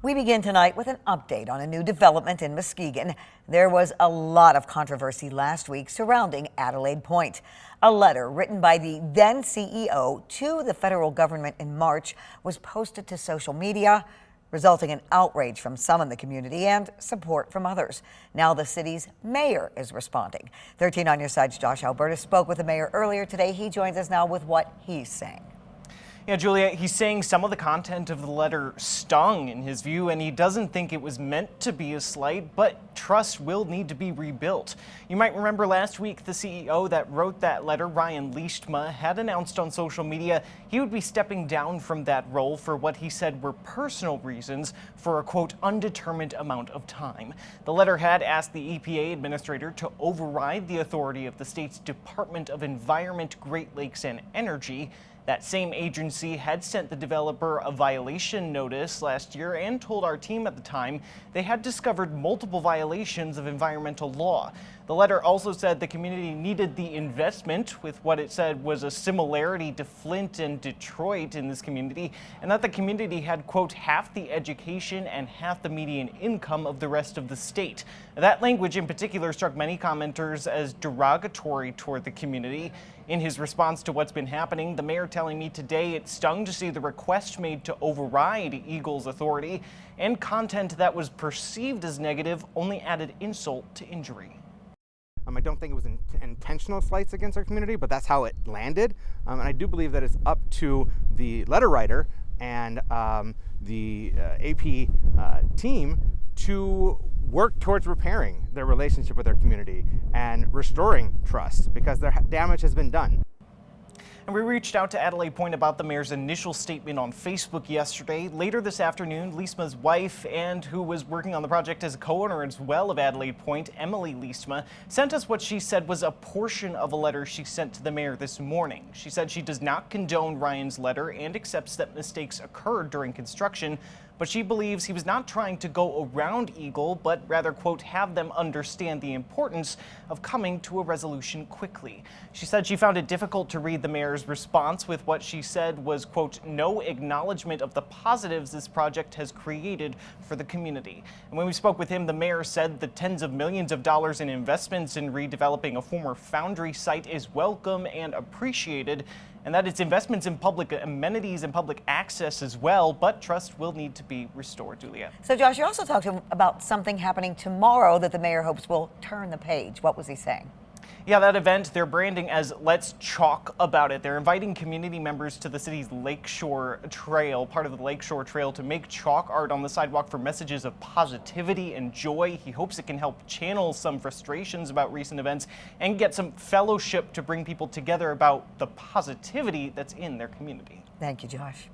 We begin tonight with an update on a new development in Muskegon. There was a lot of controversy last week surrounding Adelaide Pointe. A letter written by the then CEO to the federal government in March was posted to social media, resulting in outrage from some in the community and support from others. Now the city's mayor is responding. 13 on your side's Josh Alberta spoke with the mayor earlier today. He joins us now with what he's saying. Yeah, Julia, he's saying some of the content of the letter stung in his view, and he doesn't think it was meant to be a slight, but trust will need to be rebuilt. You might remember last week the CEO that wrote that letter, Ryan Lichtma, had announced on social media he would be stepping down from that role for what he said were personal reasons for a, quote, undetermined amount of time. The letter had asked the EPA administrator to override the authority of the state's Department of Environment, Great Lakes and Energy. That same agency had sent the developer a violation notice last year and told our team at the time they had discovered multiple violations of environmental law. The letter also said the community needed the investment, with what it said was a similarity to Flint and Detroit in this community, and that the community had, quote, half the education and half the median income of the rest of the state. That language in particular struck many commenters as derogatory toward the community. In his response to what's been happening, the mayor telling me today it stung to see the request made to override Eagle's authority, and content that was perceived as negative only added insult to injury. I don't think it was intentional slights against our community, but that's how it landed. And I do believe that it's up to the letter writer and the AP team to work towards repairing their relationship with their community and restoring trust, because their damage has been done. And we reached out to Adelaide Pointe about the mayor's initial statement on Facebook yesterday. Later this afternoon, Liestma's wife, and who was working on the project as a co-owner as well of Adelaide Pointe, Emily Liestma, sent us what she said was a portion of a letter she sent to the mayor this morning. She said she does not condone Ryan's letter and accepts that mistakes occurred during construction, but she believes he was not trying to go around Eagle, but rather, quote, have them understand the importance of coming to a resolution quickly. She said she found it difficult to read the mayor's response with what she said was, quote, no acknowledgement of the positives this project has created for the community. And when we spoke with him, the mayor said the tens of millions of dollars in investments in redeveloping a former foundry site is welcome and appreciated, and that its investments in public amenities and public access as well, but trust will need to be restored, Julia. So, Josh, you also talked to him about something happening tomorrow that the mayor hopes will turn the page. What was he saying? Yeah, that event they're branding as Let's Chalk About It. They're inviting community members to the city's Lakeshore Trail, part of the Lakeshore Trail, to make chalk art on the sidewalk for messages of positivity and joy. He hopes it can help channel some frustrations about recent events and get some fellowship to bring people together about the positivity that's in their community. Thank you, Josh.